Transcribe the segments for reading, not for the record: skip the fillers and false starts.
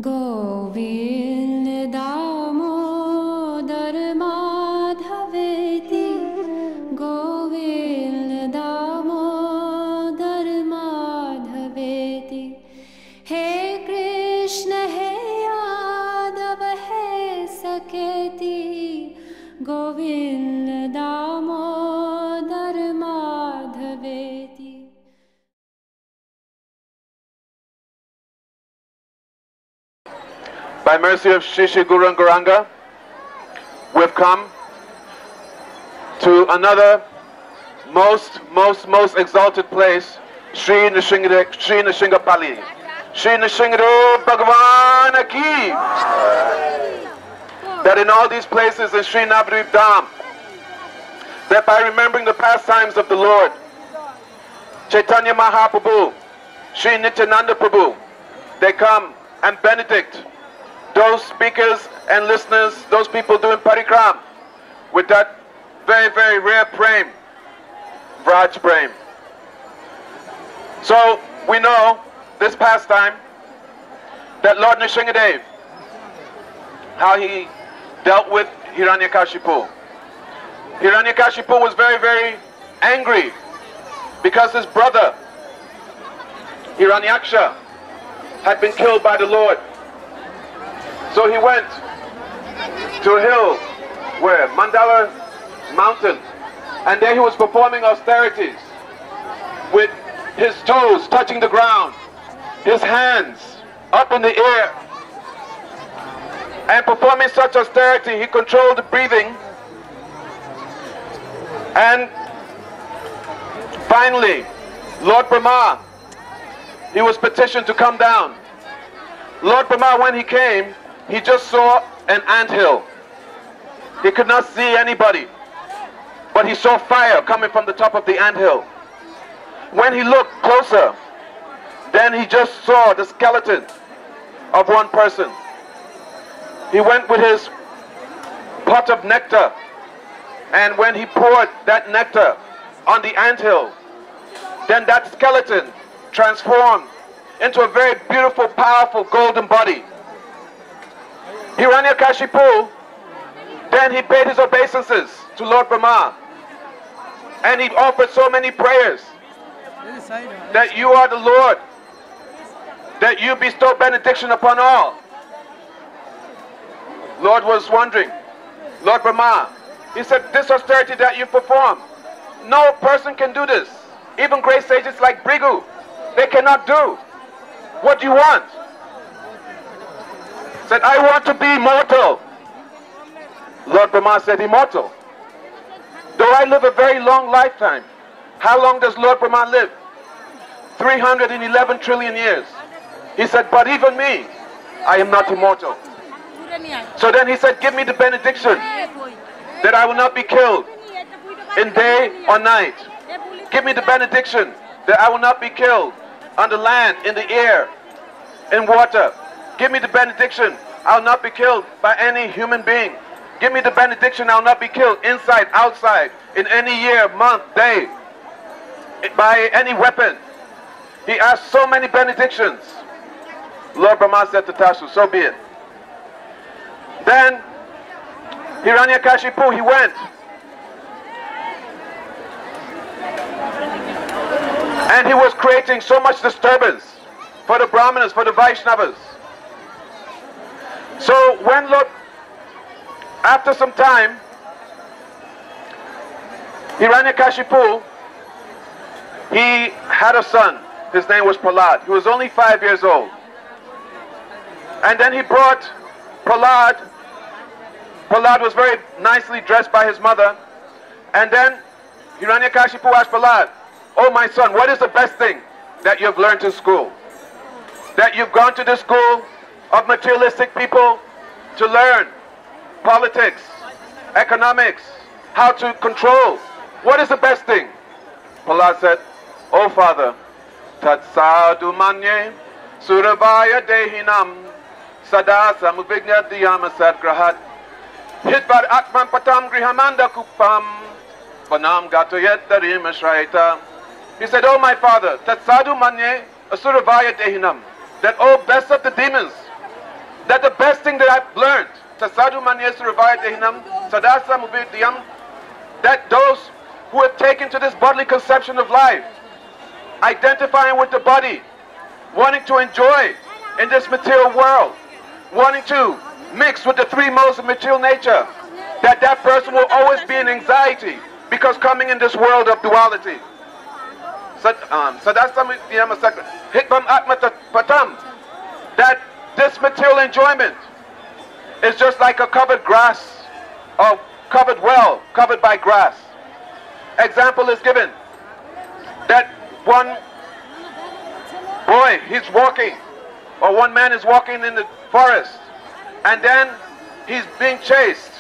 Govind Damodar Madhaveti, Govind Damodar Madhaveti. Hey Krishna, Hey Yadav, Hey Saketi, Govind Damodar Madhaveti. By mercy of Shri Shri Guru and Gauranga, we've come to another most exalted place, Sri Nrsinghapali. Sri Nrsinghdev Bhagavan Ki. That in all these places in Sri Navadvip Dham, that by remembering the pastimes of the Lord, Chaitanya Mahaprabhu, Sri Nityananda Prabhu, they come and benedict those speakers and listeners, those people doing parikram, with that very rare prem, Vraj prem. So we know this pastime that Lord Nrsingadev, how he dealt with Hiranyakashipu. Hiranyakashipu was very angry because his brother Hiranyaksha had been killed by the Lord. So he went to a hill where Mandala mountain, and there he was performing austerities with his toes touching the ground, his hands up in the air, and performing such austerity. He controlled the breathing, and finally Lord Brahma, he was petitioned to come down. Lord Brahma, when he came, he just saw an anthill. He could not see anybody, but he saw fire coming from the top of the anthill. When he looked closer, then he just saw the skeleton of one person. He went with his pot of nectar, and when he poured that nectar on the anthill, then that skeleton transformed into a very beautiful, powerful golden body. Hiranyakashipu, then he paid his obeisances to Lord Brahma, and he offered so many prayers that you are the Lord, that you bestow benediction upon all. Lord was wondering, Lord Brahma, he said, this austerity that you perform, no person can do this. Even great sages like Brigu, they cannot do. What do you want? Said, I want to be immortal. Lord Brahma said, immortal? Though I live a very long lifetime. How long does Lord Brahma live? 311 trillion years. He said, but even me, I am not immortal. So then he said, give me the benediction that I will not be killed in day or night. Give me the benediction that I will not be killed on the land, in the air, in water. Give me the benediction I'll not be killed by any human being. Give me the benediction I'll not be killed inside, outside, in any year, month, day, by any weapon. He asked so many benedictions. Lord Brahma said to Tashu, so be it. Then Hiranyakashipu, he went. And he was creating so much disturbance for the Brahmanas, for the Vaishnavas. So when Lord, after some time, Hiranyakashipu, he had a son. His name was Prahlada. He was only 5 years old. And then he brought Prahlada. Prahlada was very nicely dressed by his mother. And then Hiranyakashipu asked Prahlada, oh my son, what is the best thing that you've learned in school? That you've gone to the school of materialistic people to learn politics, economics, how to control. What is the best thing? Prahlada said, oh father, tat sadhu manye suravaya dehinam sada samuvignyadhyama sadgrahat hitvar atman patam grihamanda kupam panam gatoyet darim ashraita. He said, oh my father, tat sadhu manye suravaya dehinam, that oh best of the demons, that the best thing that I've learned, that those who have taken to this bodily conception of life, identifying with the body, wanting to enjoy in this material world, wanting to mix with the three modes of material nature, that person will always be in anxiety because coming in this world of duality. That this material enjoyment is just like a covered grass or covered well, covered by grass. Example is given that one boy, he's walking, or one man is walking in the forest, and then he's being chased.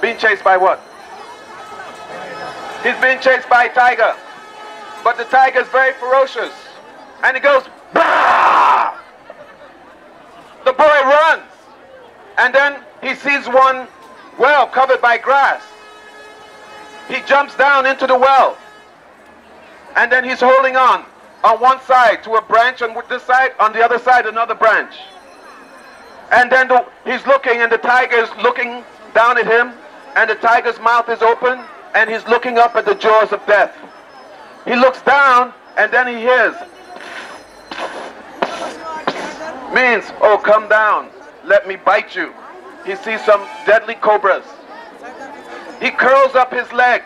Being chased by what? He's being chased by a tiger. But the tiger is very ferocious. And he goes, bah! The boy runs. And then he sees one well covered by grass. He jumps down into the well. And then he's holding on one side to a branch on this side, on the other side another branch. And then he's looking, and the tiger is looking down at him, and the tiger's mouth is open, and he's looking up at the jaws of death. He looks down, and then he hears, means, oh, come down, let me bite you. He sees some deadly cobras. He curls up his leg,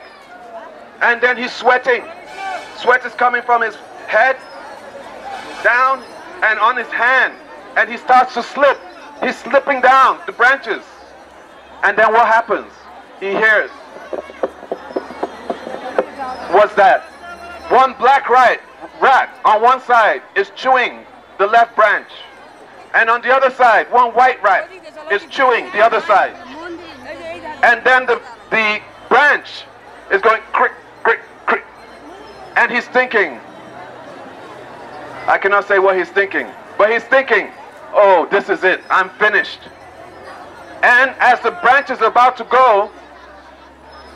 and then he's sweating. Sweat is coming from his head down and on his hand, and he starts to slip. He's slipping down the branches. And then what happens? He hears, what's that? One black rat on one side is chewing the left branch, and on the other side one white rat is chewing the other side. And then the branch is going crick, crick, crick, and he's thinking, I cannot say what he's thinking, but he's thinking, oh, this is it, I'm finished. And as the branch is about to go,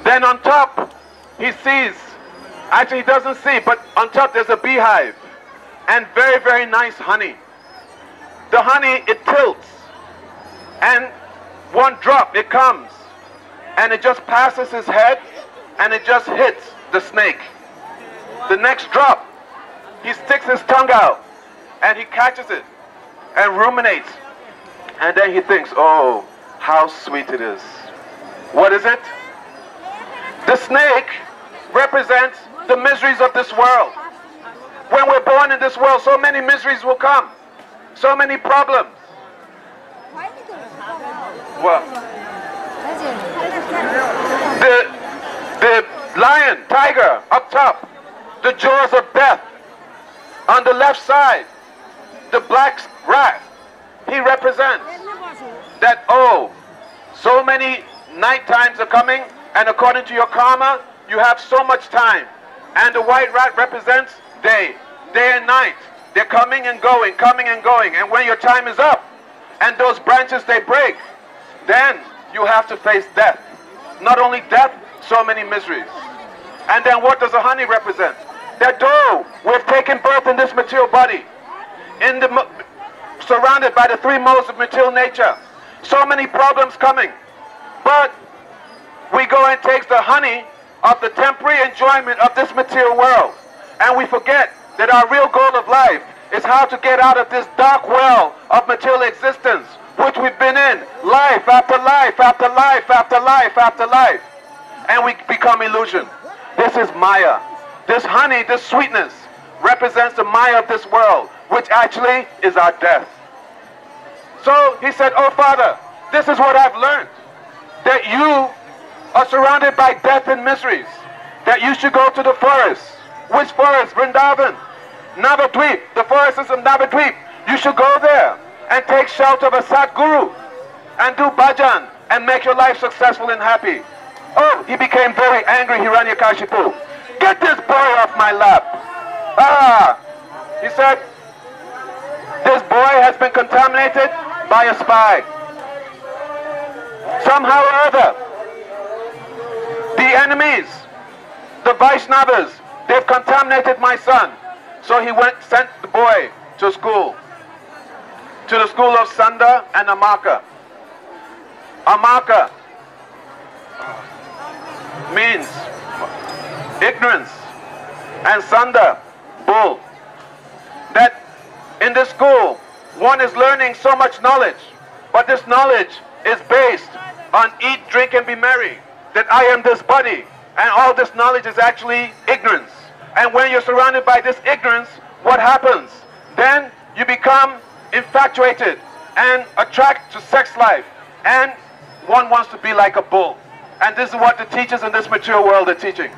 then on top he sees, actually he doesn't see, but on top there's a beehive and very, very nice honey. The honey, it tilts, and one drop, it comes, and it just passes his head, and it just hits the snake. The next drop, he sticks his tongue out, and he catches it, and ruminates, and then he thinks, oh, how sweet it is. What is it? The snake represents the miseries of this world. When we're born in this world, so many miseries will come, so many problems. Well, the lion, tiger, up top, the jaws of death. On the left side, the black rat, he represents that, oh, so many night times are coming, and according to your karma, you have so much time. And the white rat represents day and night. They're coming and going, and when your time is up, and those branches they break, then you have to face death. Not only death, so many miseries. And then what does the honey represent? That though we've taken birth in this material body, surrounded by the three modes of material nature, so many problems coming, but we go and take the honey of the temporary enjoyment of this material world, and we forget that our real goal of life is how to get out of this dark well of material existence, which we've been in life after life after life after life after life, and we become illusion. This is Maya. This honey, this sweetness, represents the Maya of this world, which actually is our death. So he said, oh Father, this is what I've learned, that you are surrounded by death and miseries, that you should go to the forest. Which forest? Vrindavan, Navadvip, the forests of Navadvip. You should go there and take shelter of a Sadguru and do bhajan and make your life successful and happy. Oh, he became very angry, Hiranyakashipu. Get this boy off my lap. Ah, he said, this boy has been contaminated by a spy. Somehow or other, the enemies, the Vaishnavas, they've contaminated my son. So he sent the boy to school. to the school of Sanda and Amaka. Amaka means ignorance, and Sanda, bull. That in this school, one is learning so much knowledge, but this knowledge is based on eat, drink, and be merry. That I am this body, and all this knowledge is actually ignorance. And when you're surrounded by this ignorance, what happens? Then you become infatuated and attracted to sex life, and one wants to be like a bull. And this is what the teachers in this material world are teaching.